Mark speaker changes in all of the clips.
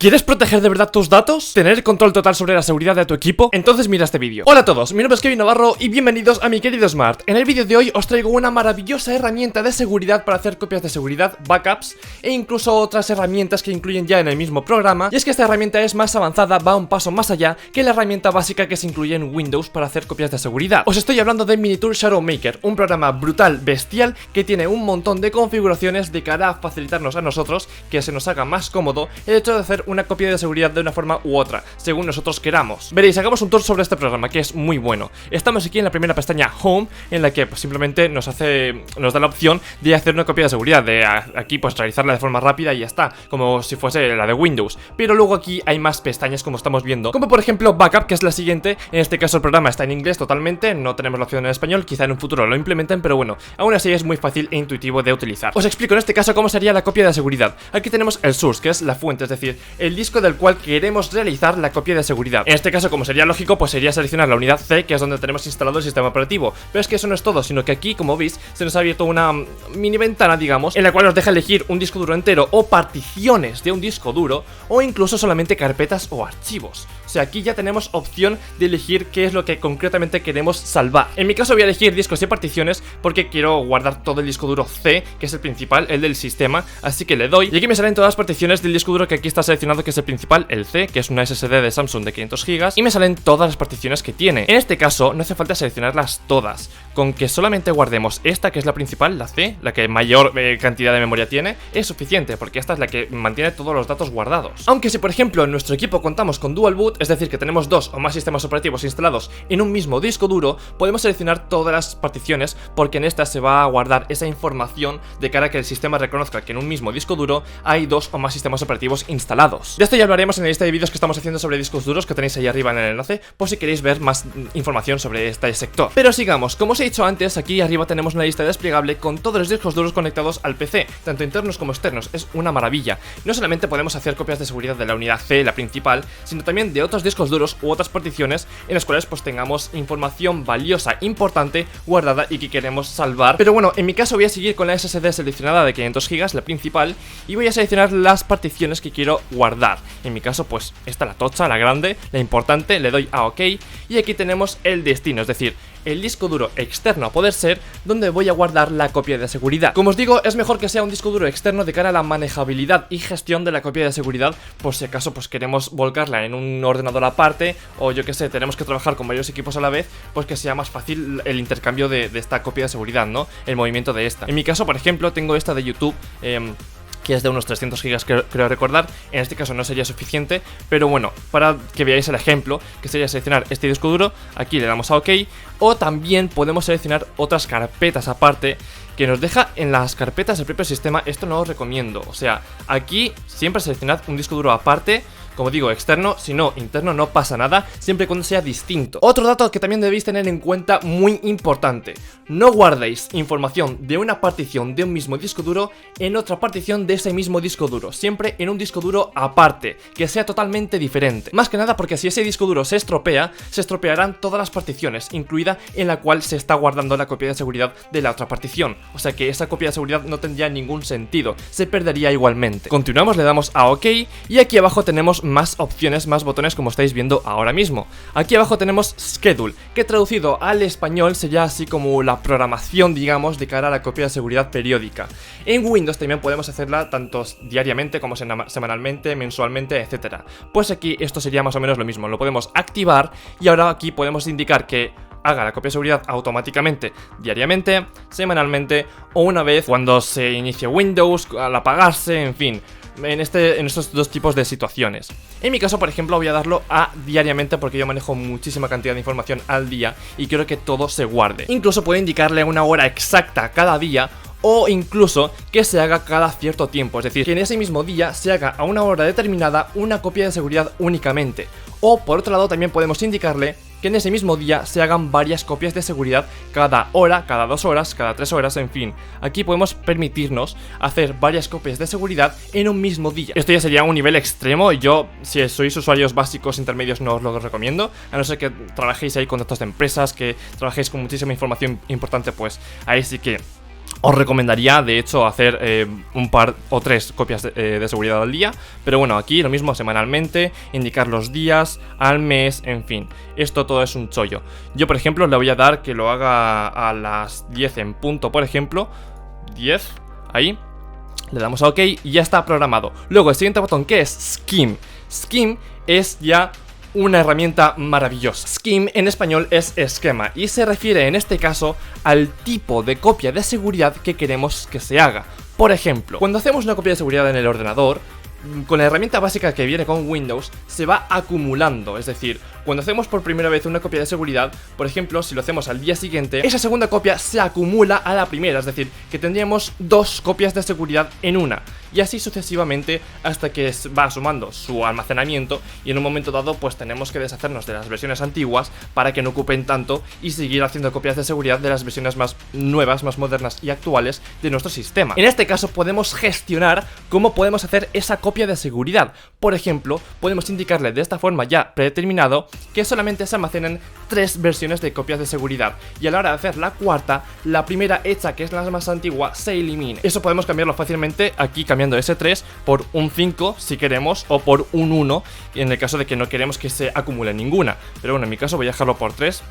Speaker 1: ¿Quieres proteger de verdad tus datos? ¿Tener control total sobre la seguridad de tu equipo? Entonces mira este vídeo. Hola a todos, mi nombre es Kevin Navarro y bienvenidos a mi querido Smart. En el vídeo de hoy os traigo una maravillosa herramienta de seguridad para hacer copias de seguridad, backups e incluso otras herramientas que incluyen ya en el mismo programa. Y es que esta herramienta es más avanzada, va un paso más allá que la herramienta básica que se incluye en Windows para hacer copias de seguridad. Os estoy hablando de Minitool Shadow Maker, un programa brutal, bestial, que tiene un montón de configuraciones de cara a facilitarnos a nosotros que se nos haga más cómodo el hecho de hacer una copia de seguridad de una forma u otra, según nosotros queramos. Veréis, hagamos un tour sobre este programa que es muy bueno. Estamos aquí en la primera pestaña Home, en la que pues, simplemente nos da la opción de hacer una copia de seguridad, de aquí pues realizarla de forma rápida y ya está, como si fuese la de Windows. Pero luego aquí hay más pestañas como estamos viendo, como por ejemplo Backup, que es la siguiente. En este caso el programa está en inglés totalmente, no tenemos la opción en español, quizá en un futuro lo implementen, pero bueno, aún así es muy fácil e intuitivo de utilizar. Os explico en este caso cómo sería la copia de seguridad. Aquí tenemos el source, que es la fuente, es decir, el disco del cual queremos realizar la copia de seguridad. En este caso, como sería lógico, pues sería seleccionar la unidad C, que es donde tenemos instalado el sistema operativo. Pero es que eso no es todo, sino que aquí, como veis, se nos ha abierto una mini ventana, digamos, en la cual nos deja elegir un disco duro entero o particiones de un disco duro, o incluso solamente carpetas o archivos. O sea, aquí ya tenemos opción de elegir qué es lo que concretamente queremos salvar. En mi caso voy a elegir discos y particiones porque quiero guardar todo el disco duro C, que es el principal, el del sistema, así que le doy. Y aquí me salen todas las particiones del disco duro que aquí está seleccionado, que es el principal, el C, que es una SSD de Samsung de 500 GB, y me salen todas las particiones que tiene. En este caso no hace falta seleccionarlas todas, con que solamente guardemos esta, que es la principal, la C, la que mayor cantidad de memoria tiene, es suficiente, porque esta es la que mantiene todos los datos guardados. Aunque si por ejemplo en nuestro equipo contamos con dual boot, es decir, que tenemos dos o más sistemas operativos instalados en un mismo disco duro, podemos seleccionar todas las particiones, porque en esta se va a guardar esa información de cara a que el sistema reconozca que en un mismo disco duro hay dos o más sistemas operativos instalados. De esto ya hablaremos en la lista de vídeos que estamos haciendo sobre discos duros, que tenéis ahí arriba en el enlace, por si queréis ver más información sobre este sector. Pero sigamos, como os he dicho antes, aquí arriba tenemos una lista desplegable con todos los discos duros conectados al PC, tanto internos como externos. Es una maravilla. No solamente podemos hacer copias de seguridad de la unidad C, la principal, sino también de otros discos duros u otras particiones en las cuales pues tengamos información valiosa, importante, guardada y que queremos salvar. Pero bueno, en mi caso voy a seguir con la SSD seleccionada de 500 GB, la principal, y voy a seleccionar las particiones que quiero guardar. En mi caso pues esta, la tocha, la grande, la importante, le doy a OK, y aquí tenemos el destino, es decir, el disco duro externo a poder ser, donde voy a guardar la copia de seguridad. Como os digo, es mejor que sea un disco duro externo de cara a la manejabilidad y gestión de la copia de seguridad, por si acaso pues queremos volcarla en un ordenador aparte, o yo que sé, tenemos que trabajar con varios equipos a la vez, pues que sea más fácil el intercambio de esta copia de seguridad, ¿no? El movimiento de esta. En mi caso, por ejemplo, tengo esta de YouTube, que es de unos 300 GB, creo recordar. En este caso no sería suficiente, pero bueno, para que veáis el ejemplo, que sería seleccionar este disco duro, aquí le damos a OK, o también podemos seleccionar otras carpetas aparte, que nos deja en las carpetas del propio sistema. Esto no os recomiendo, o sea, aquí siempre seleccionad un disco duro aparte, como digo, externo, si no, interno no pasa nada, siempre y cuando sea distinto. Otro dato que también debéis tener en cuenta, muy importante: no guardéis información de una partición de un mismo disco duro en otra partición de ese mismo disco duro, siempre en un disco duro aparte, que sea totalmente diferente. Más que nada porque si ese disco duro se estropea, se estropearán todas las particiones, incluida en la cual se está guardando la copia de seguridad de la otra partición. O sea que esa copia de seguridad no tendría ningún sentido, se perdería igualmente. Continuamos, le damos a OK, y aquí abajo tenemos más opciones, más botones, como estáis viendo ahora mismo. Aquí abajo tenemos Schedule, que traducido al español sería así como la programación, digamos, de cara a la copia de seguridad periódica. En Windows también podemos hacerla tanto diariamente como semanalmente, mensualmente, etc. Pues aquí esto sería más o menos lo mismo, lo podemos activar y ahora aquí podemos indicar que haga la copia de seguridad automáticamente, diariamente, semanalmente o una vez cuando se inicie Windows, al apagarse, en fin, en estos dos tipos de situaciones. En mi caso, por ejemplo, voy a darlo a diariamente porque yo manejo muchísima cantidad de información al día y quiero que todo se guarde. Incluso puedo indicarle una hora exacta cada día, o incluso que se haga cada cierto tiempo, es decir, que en ese mismo día se haga a una hora determinada una copia de seguridad únicamente. O por otro lado también podemos indicarle que en ese mismo día se hagan varias copias de seguridad cada hora, cada 2 horas, cada 3 horas, en fin. Aquí podemos permitirnos hacer varias copias de seguridad en un mismo día. Esto ya sería un nivel extremo y yo, si sois usuarios básicos, intermedios, no os lo recomiendo, a no ser que trabajéis ahí con datos de empresas, que trabajéis con muchísima información importante, pues ahí sí que Os recomendaría, de hecho, hacer un par o 3 copias de seguridad al día. Pero bueno, aquí lo mismo semanalmente, indicar los días, al mes, en fin. Esto todo es un chollo. Yo, por ejemplo, le voy a dar que lo haga a las 10 en punto, por ejemplo. 10, ahí. Le damos a OK y ya está programado. Luego, el siguiente botón, que es Scheme. Scheme es ya una herramienta maravillosa. Scheme en español es esquema y se refiere en este caso al tipo de copia de seguridad que queremos que se haga. Por ejemplo, cuando hacemos una copia de seguridad en el ordenador, con la herramienta básica que viene con Windows, se va acumulando. Es decir, cuando hacemos por primera vez una copia de seguridad, por ejemplo, si lo hacemos al día siguiente, esa segunda copia se acumula a la primera. Es decir, que tendríamos 2 copias de seguridad en una. Y así sucesivamente hasta que va sumando su almacenamiento y en un momento dado pues tenemos que deshacernos de las versiones antiguas para que no ocupen tanto y seguir haciendo copias de seguridad de las versiones más nuevas, más modernas y actuales de nuestro sistema. En este caso podemos gestionar cómo podemos hacer esa copia de seguridad. Por ejemplo, podemos indicarle de esta forma ya predeterminado que solamente se almacenen 3 versiones de copias de seguridad y a la hora de hacer la cuarta, la primera hecha, que es la más antigua, se elimine. Eso podemos cambiarlo fácilmente aquí cambiando ese 3 por un 5 si queremos, o por un 1 en el caso de que no queremos que se acumule ninguna. Pero bueno, en mi caso voy a dejarlo por 3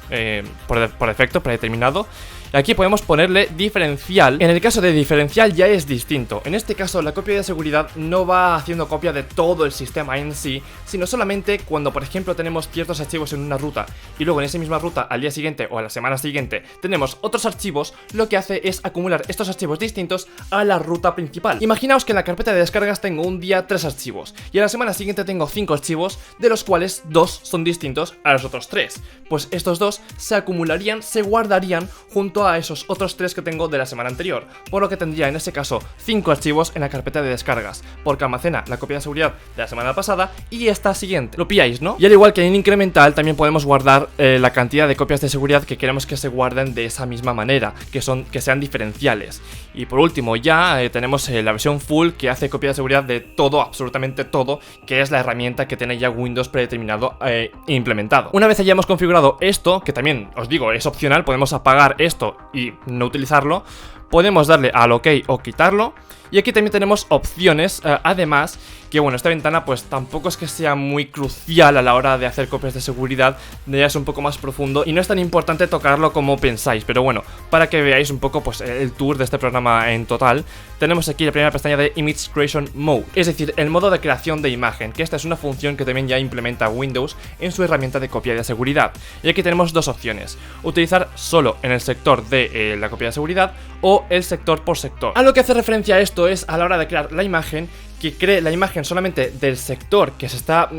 Speaker 1: por defecto, predeterminado. Aquí podemos ponerle diferencial. En el caso de diferencial ya es distinto. En este caso la copia de seguridad no va haciendo copia de todo el sistema en sí, sino solamente cuando por ejemplo tenemos ciertos archivos en una ruta y luego en esa misma ruta al día siguiente o a la semana siguiente tenemos otros archivos, lo que hace es acumular estos archivos distintos a la ruta principal. Imaginaos que en la carpeta de descargas tengo un día 3 archivos y a la semana siguiente tengo 5 archivos, de los cuales 2 son distintos a los otros 3. Pues estos 2 se acumularían, se guardarían junto a esos otros 3 que tengo de la semana anterior, por lo que tendría en ese caso 5 archivos en la carpeta de descargas, porque almacena la copia de seguridad de la semana pasada y esta siguiente. Lo pilláis, ¿no? Y al igual que en incremental también podemos guardar la cantidad de copias de seguridad que queremos que se guarden de esa misma manera, que sean diferenciales. Y por último ya tenemos la versión full, que hace copia de seguridad de todo, absolutamente todo, que es la herramienta que tiene ya Windows predeterminado e implementado. Una vez hayamos configurado esto, que también os digo es opcional, podemos apagar esto y no utilizarlo, podemos darle al OK o quitarlo. Y aquí también tenemos opciones, además, que bueno, esta ventana pues tampoco es que sea muy crucial a la hora de hacer copias de seguridad, ya es un poco más profundo y no es tan importante tocarlo como pensáis, pero bueno, para que veáis un poco pues el tour de este programa en total, tenemos aquí la primera pestaña de Image Creation Mode, es decir, el modo de creación de imagen, que esta es una función que también ya implementa Windows en su herramienta de copia de seguridad. Y aquí tenemos 2 opciones, utilizar solo en el sector de la copia de seguridad o el sector por sector. A lo que hace referencia a esto es a la hora de crear la imagen, que cree la imagen solamente del sector que se está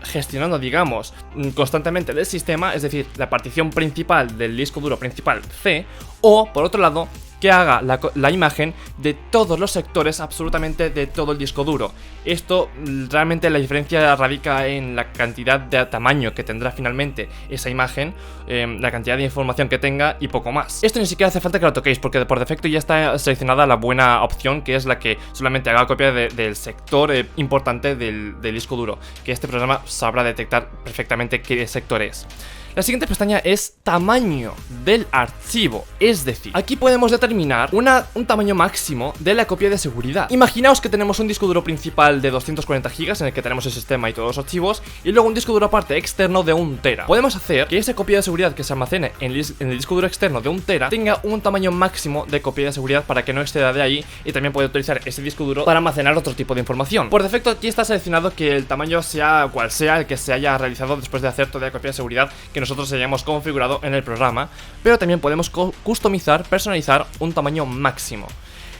Speaker 1: gestionando, digamos, constantemente del sistema, es decir, la partición principal del disco duro principal C, o por otro lado, que haga la imagen de todos los sectores, absolutamente de todo el disco duro. Esto realmente la diferencia radica en la cantidad de tamaño que tendrá finalmente esa imagen, la cantidad de información que tenga y poco más. Esto ni siquiera hace falta que lo toquéis porque por defecto ya está seleccionada la buena opción, que es la que solamente haga copia del sector importante del disco duro, que este programa sabrá detectar perfectamente qué sector es. La siguiente pestaña es tamaño del archivo, es decir, aquí podemos determinar un tamaño máximo de la copia de seguridad. Imaginaos que tenemos un disco duro principal de 240 GB en el que tenemos el sistema y todos los archivos, y luego un disco duro aparte externo de 1 TB. Podemos hacer que esa copia de seguridad que se almacene en el disco duro externo de 1 TB tenga un tamaño máximo de copia de seguridad para que no exceda de ahí, y también puede utilizar ese disco duro para almacenar otro tipo de información. Por defecto aquí está seleccionado que el tamaño sea cual sea el que se haya realizado después de hacer toda la copia de seguridad que nosotros hayamos configurado en el programa, pero también podemos customizar, personalizar un tamaño máximo.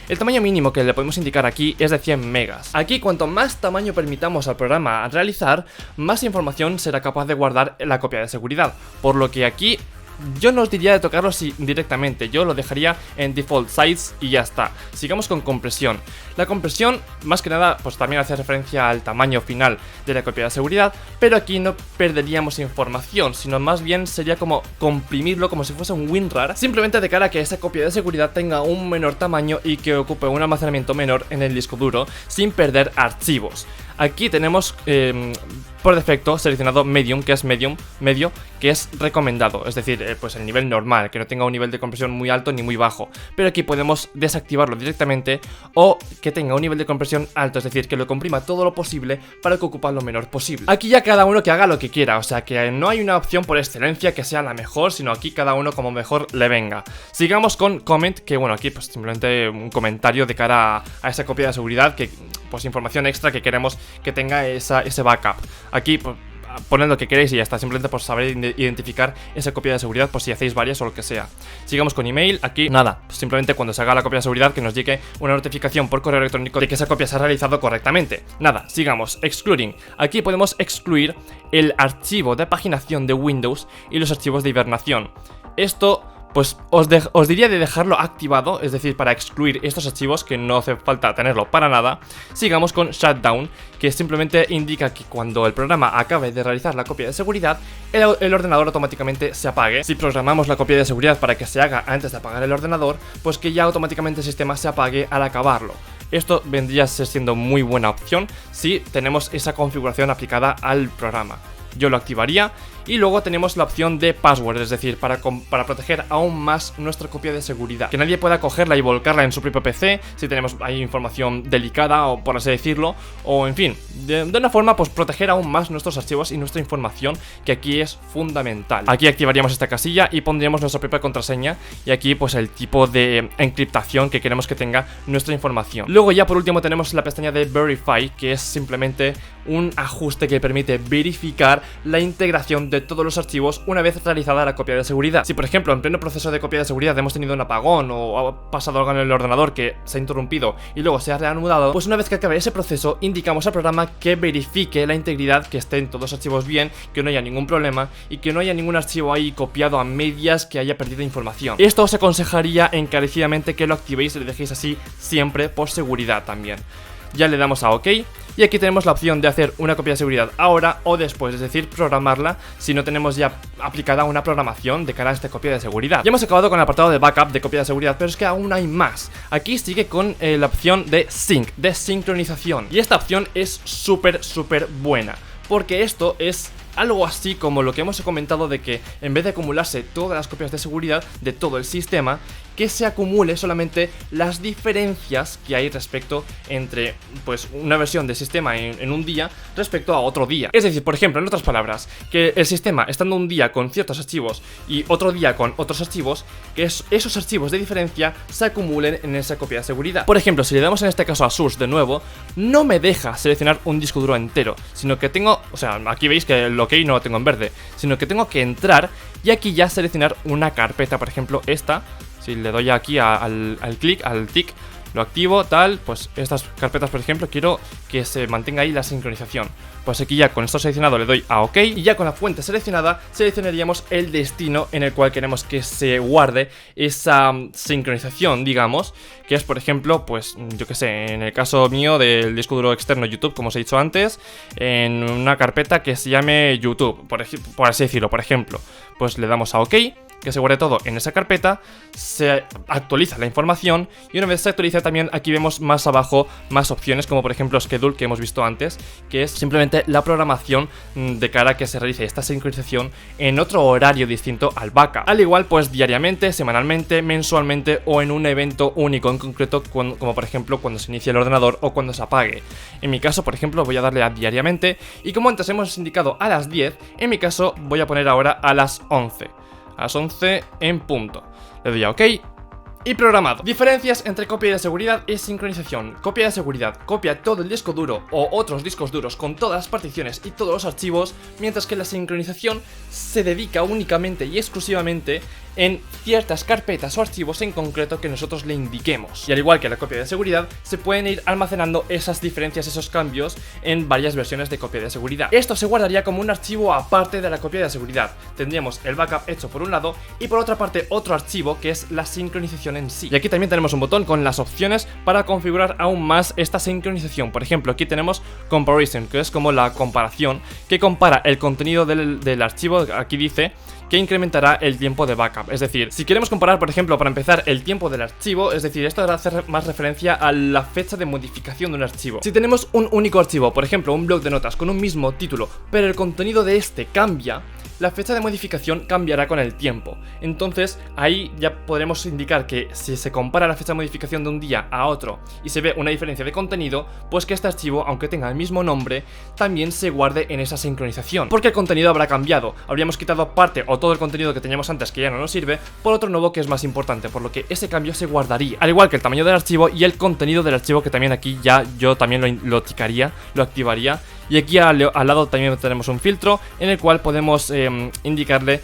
Speaker 1: El tamaño mínimo que le podemos indicar aquí es de 100 megas. Aquí cuanto más tamaño permitamos al programa realizar, más información será capaz de guardar la copia de seguridad, por lo que aquí yo no os diría de tocarlo directamente, yo lo dejaría en default size y ya está. Sigamos con compresión. La compresión, más que nada, pues también hace referencia al tamaño final de la copia de seguridad, pero aquí no perderíamos información, sino más bien sería como comprimirlo como si fuese un WinRAR, simplemente de cara a que esa copia de seguridad tenga un menor tamaño y que ocupe un almacenamiento menor en el disco duro, sin perder archivos. Aquí tenemos por defecto seleccionado medium, que es medio, que es recomendado, es decir, pues el nivel normal, que no tenga un nivel de compresión muy alto ni muy bajo. Pero aquí podemos desactivarlo directamente o que tenga un nivel de compresión alto, es decir, que lo comprima todo lo posible para que ocupa lo menor posible. Aquí ya cada uno que haga lo que quiera, o sea que no hay una opción por excelencia que sea la mejor, sino aquí cada uno como mejor le venga. Sigamos con comment, que bueno, aquí pues simplemente un comentario de cara a esa copia de seguridad, que pues información extra que queremos que tenga ese backup. Aquí pues poned lo que queréis y ya está, simplemente por saber identificar esa copia de seguridad por si hacéis varias o lo que sea. Sigamos con email, aquí nada, simplemente cuando se haga la copia de seguridad que nos llegue una notificación por correo electrónico de que esa copia se ha realizado correctamente. Nada, sigamos, excluding, aquí podemos excluir el archivo de paginación de Windows y los archivos de hibernación. Esto pues os diría de dejarlo activado, es decir, para excluir estos archivos que no hace falta tenerlo para nada. Sigamos con shutdown, que simplemente indica que cuando el programa acabe de realizar la copia de seguridad, el ordenador automáticamente se apague. Si programamos la copia de seguridad para que se haga antes de apagar el ordenador, pues que ya automáticamente el sistema se apague al acabarlo. Esto vendría a ser siendo muy buena opción si tenemos esa configuración aplicada al programa. Yo lo activaría. Y luego tenemos la opción de password, es decir, para proteger aún más nuestra copia de seguridad. Que nadie pueda cogerla y volcarla en su propio PC si tenemos ahí información delicada o por así decirlo. O en fin, de una forma pues proteger aún más nuestros archivos y nuestra información, que aquí es fundamental. Aquí activaríamos esta casilla y pondríamos nuestra propia contraseña. Y aquí pues el tipo de encriptación que queremos que tenga nuestra información. Luego ya por último tenemos la pestaña de Verify, que es simplemente un ajuste que permite verificar la integración de todos los archivos una vez realizada la copia de seguridad. Si por ejemplo en pleno proceso de copia de seguridad hemos tenido un apagón o ha pasado algo en el ordenador que se ha interrumpido y luego se ha reanudado, pues una vez que acabe ese proceso indicamos al programa que verifique la integridad, que estén todos los archivos bien, que no haya ningún problema y que no haya ningún archivo ahí copiado a medias que haya perdido información. Esto os aconsejaría encarecidamente que lo activéis y lo dejéis así siempre por seguridad también. Ya le damos a OK y aquí tenemos la opción de hacer una copia de seguridad ahora o después, es decir, programarla si no tenemos ya aplicada una programación de cara a esta copia de seguridad. Ya hemos acabado con el apartado de backup de copia de seguridad, pero es que aún hay más. Aquí sigue con la opción de sync, de sincronización, y esta opción es súper buena, porque esto es algo así como lo que hemos comentado de que en vez de acumularse todas las copias de seguridad de todo el sistema, que se acumule solamente las diferencias que hay respecto entre pues una versión del sistema en un día respecto a otro día. Es decir, por ejemplo, en otras palabras, que el sistema estando un día con ciertos archivos y otro día con otros archivos, que esos archivos de diferencia se acumulen en esa copia de seguridad. Por ejemplo, si le damos en este caso a Source de nuevo, no me deja seleccionar un disco duro entero, sino que tengo, o sea, aquí veis que el OK no lo tengo en verde, sino que tengo que entrar y aquí ya seleccionar una carpeta, por ejemplo esta. Si le doy aquí al clic, al tick, lo activo, tal, pues estas carpetas, por ejemplo, quiero que se mantenga ahí la sincronización. Pues aquí ya con esto seleccionado le doy a OK y ya con la fuente seleccionada seleccionaríamos el destino en el cual queremos que se guarde esa sincronización, digamos, que es por ejemplo, pues yo que sé, en el caso mío del disco duro externo YouTube, como os he dicho antes, en una carpeta que se llame YouTube, por así decirlo, por ejemplo, pues le damos a OK, que se guarde todo en esa carpeta, se actualiza la información y una vez se actualiza también aquí vemos más abajo más opciones como por ejemplo Schedule, que hemos visto antes, que es simplemente la programación de cara a que se realice esta sincronización en otro horario distinto al backup. Al igual pues diariamente, semanalmente, mensualmente o en un evento único en concreto como por ejemplo cuando se inicie el ordenador o cuando se apague. En mi caso por ejemplo voy a darle a diariamente y como antes hemos indicado a las 10, en mi caso voy a poner ahora a las 11. A las 11 en punto. Le doy a OK y programado. Diferencias entre copia de seguridad y sincronización. Copia de seguridad copia todo el disco duro o otros discos duros con todas las particiones y todos los archivos, mientras que la sincronización se dedica únicamente y exclusivamente en ciertas carpetas o archivos en concreto que nosotros le indiquemos. Y al igual que la copia de seguridad, se pueden ir almacenando esas diferencias, esos cambios en varias versiones de copia de seguridad. Esto se guardaría como un archivo aparte de la copia de seguridad. Tendríamos el backup hecho por un lado y por otra parte otro archivo que es la sincronización en sí. Y aquí también tenemos un botón con las opciones para configurar aún más esta sincronización. Por ejemplo, aquí tenemos Comparison, que es como la comparación, que compara el contenido del archivo, aquí dice que incrementará el tiempo de backup. Es decir, si queremos comparar, por ejemplo, para empezar, el tiempo del archivo, es decir, esto hace más referencia a la fecha de modificación de un archivo. Si tenemos un único archivo, por ejemplo, un bloc de notas con un mismo título, pero el contenido de este cambia, la fecha de modificación cambiará con el tiempo. Entonces ahí ya podremos indicar que si se compara la fecha de modificación de un día a otro y se ve una diferencia de contenido, pues que este archivo, aunque tenga el mismo nombre, también se guarde en esa sincronización, porque el contenido habrá cambiado. Habríamos quitado parte o todo el contenido que teníamos antes, que ya no nos sirve, por otro nuevo que es más importante, por lo que ese cambio se guardaría, al igual que el tamaño del archivo y el contenido del archivo, que también aquí ya yo también lo ticaría, lo activaría. Y aquí al lado también tenemos un filtro en el cual podemos indicarle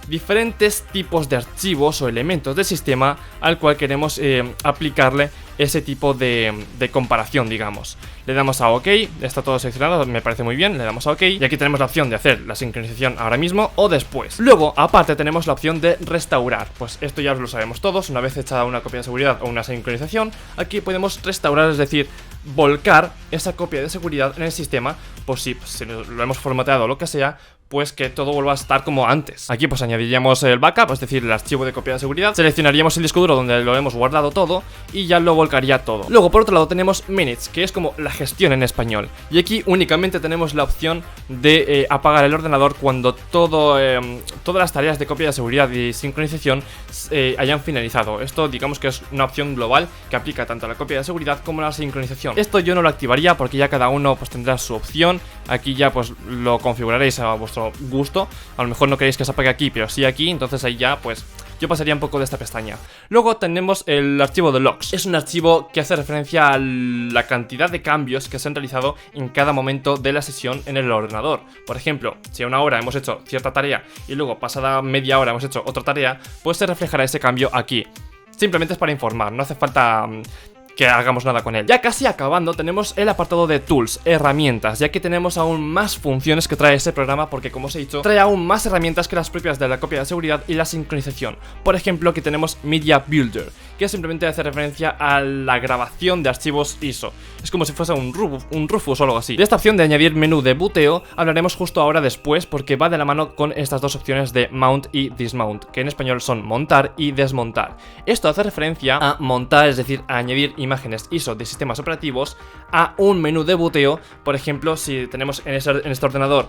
Speaker 1: diferentes tipos de archivos o elementos del sistema al cual queremos aplicarle ese tipo de comparación, digamos. Le damos a OK, está todo seleccionado, me parece muy bien, le damos a OK y aquí tenemos la opción de hacer la sincronización ahora mismo o después. Luego, aparte, tenemos la opción de restaurar, pues esto ya lo sabemos todos, una vez hecha una copia de seguridad o una sincronización, aquí podemos restaurar, es decir, volcar esa copia de seguridad en el sistema, por si lo hemos formateado o lo que sea, pues que todo vuelva a estar como antes. Aquí pues añadiríamos el backup, es decir, el archivo de copia de seguridad, seleccionaríamos el disco duro donde lo hemos guardado todo y ya lo volcaría todo. Luego por otro lado tenemos Minutes, que es como la gestión en español, y aquí únicamente tenemos la opción de apagar el ordenador cuando todas las tareas de copia de seguridad y sincronización hayan finalizado. Esto digamos que es una opción global que aplica tanto a la copia de seguridad como a la sincronización. Esto yo no lo activaría porque ya cada uno pues tendrá su opción, aquí ya pues lo configuraréis a vuestro gusto. A lo mejor no queréis que se apague aquí, pero sí aquí, entonces ahí ya pues yo pasaría un poco de esta pestaña. Luego tenemos el archivo de logs. Es un archivo que hace referencia a la cantidad de cambios que se han realizado en cada momento de la sesión en el ordenador. Por ejemplo, si a una hora hemos hecho cierta tarea y luego pasada media hora hemos hecho otra tarea, pues se reflejará ese cambio aquí. Simplemente es para informar, no hace falta que hagamos nada con él. Ya casi acabando tenemos el apartado de tools, herramientas, ya que tenemos aún más funciones que trae este programa porque, como os he dicho, trae aún más herramientas que las propias de la copia de seguridad y la sincronización. Por ejemplo, aquí tenemos Media Builder, que simplemente hace referencia a la grabación de archivos ISO. Es como si fuese un Rufus o algo así. De esta opción de añadir menú de buteo hablaremos justo ahora después, porque va de la mano con estas dos opciones de Mount y Dismount, que en español son montar y desmontar. Esto hace referencia a montar, es decir, a añadir imágenes ISO de sistemas operativos a un menú de buteo. Por ejemplo, si tenemos en este ordenador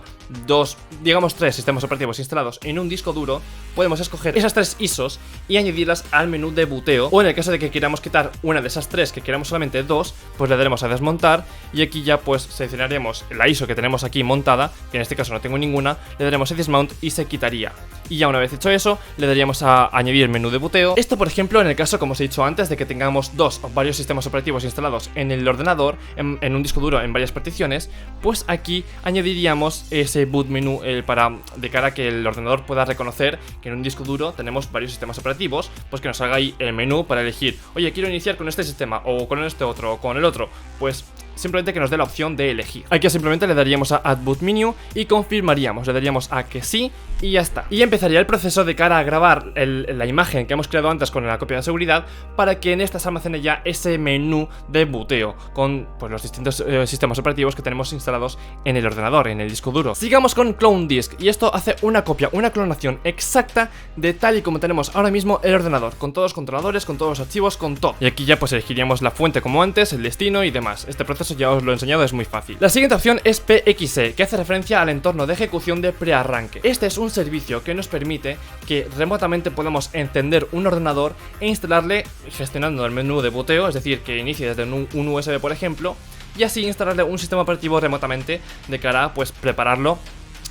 Speaker 1: digamos tres sistemas operativos instalados en un disco duro, podemos escoger esas tres ISOs y añadirlas al menú de buteo, o en el caso de que queramos quitar una de esas tres, que queramos solamente dos, pues le daremos a desmontar y aquí ya pues seleccionaremos la ISO que tenemos aquí montada, que en este caso no tengo ninguna, le daremos a dismount y se quitaría. Y ya una vez hecho eso, le daríamos a añadir menú de buteo. Esto, por ejemplo, en el caso, como os he dicho antes, de que tengamos dos o varios sistemas operativos instalados en el ordenador, en un disco duro, en varias particiones, pues aquí añadiríamos ese boot menú de cara a que el ordenador pueda reconocer que en un disco duro tenemos varios sistemas operativos, pues que nos haga ahí el menú para elegir, oye, quiero iniciar con este sistema, o con este otro, o con el otro, pues simplemente que nos dé la opción de elegir. Aquí simplemente le daríamos a Add Boot Menu y confirmaríamos, le daríamos a que sí y ya está. Y empezaría el proceso de cara a grabar la imagen que hemos creado antes con la copia de seguridad, para que en esta se almacene ya ese menú de buteo con pues los distintos sistemas operativos que tenemos instalados en el ordenador, en el disco duro. Sigamos con Clone Disk, y esto hace una copia, una clonación exacta de tal y como tenemos ahora mismo el ordenador, con todos los controladores, con todos los archivos, con todo. Y aquí ya pues elegiríamos la fuente como antes, el destino y demás. Este proceso ya os lo he enseñado, es muy fácil. La siguiente opción es PXE, que hace referencia al entorno de ejecución de prearranque. Este es un servicio que nos permite que remotamente podamos encender un ordenador e instalarle gestionando el menú de buteo, es decir, que inicie desde un USB, por ejemplo, y así instalarle un sistema operativo remotamente de cara a pues prepararlo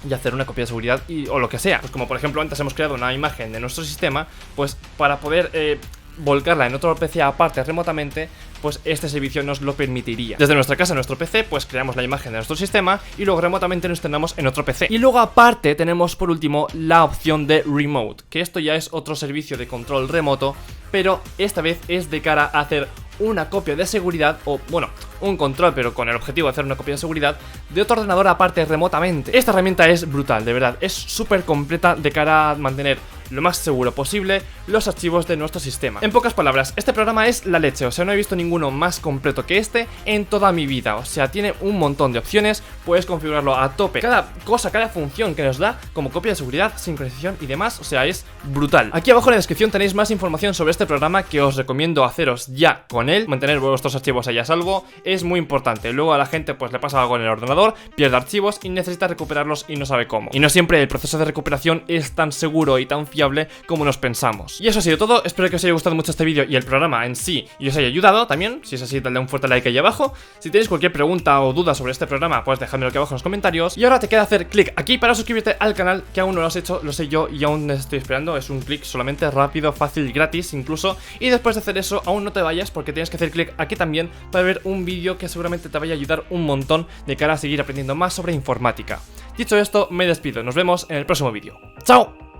Speaker 1: y hacer una copia de seguridad o lo que sea. Pues como por ejemplo antes hemos creado una imagen de nuestro sistema, pues para poder volcarla en otro PC aparte remotamente, pues este servicio nos lo permitiría. Desde nuestra casa, en nuestro PC, pues creamos la imagen de nuestro sistema y luego remotamente nos instalamos en otro PC. Y luego aparte tenemos por último la opción de Remote, que esto ya es otro servicio de control remoto, pero esta vez es de cara a hacer una copia de seguridad, o bueno, un control, pero con el objetivo de hacer una copia de seguridad de otro ordenador aparte remotamente. Esta herramienta es brutal, de verdad, es súper completa de cara a mantener lo más seguro posible los archivos de nuestro sistema. En pocas palabras, este programa es la leche, o sea, no he visto ninguno más completo que este en toda mi vida. O sea, tiene un montón de opciones, puedes configurarlo a tope, cada cosa, cada función que nos da, como copia de seguridad, sincronización y demás, o sea, es brutal. Aquí abajo en la descripción tenéis más información sobre este programa que os recomiendo haceros ya con él, mantener vuestros archivos ahí a salvo, es muy importante. Luego a la gente pues le pasa algo en el ordenador, pierde archivos y necesita recuperarlos y no sabe cómo. Y no siempre el proceso de recuperación es tan seguro y tan fiable como nos pensamos. Y eso ha sido todo, espero que os haya gustado mucho este vídeo y el programa en sí y os haya ayudado también. Si es así, dale un fuerte like ahí abajo. Si tenéis cualquier pregunta o duda sobre este programa, pues dejadmelo aquí abajo en los comentarios. Y ahora te queda hacer clic aquí para suscribirte al canal, que aún no lo has hecho, lo sé yo y aún estoy esperando. Es un clic solamente rápido, fácil, gratis incluso. Y después de hacer eso, aún no te vayas porque tienes que hacer clic aquí también para ver un vídeo que seguramente te vaya a ayudar un montón de cara a seguir aprendiendo más sobre informática. Dicho esto, me despido, nos vemos en el próximo vídeo. ¡Chao!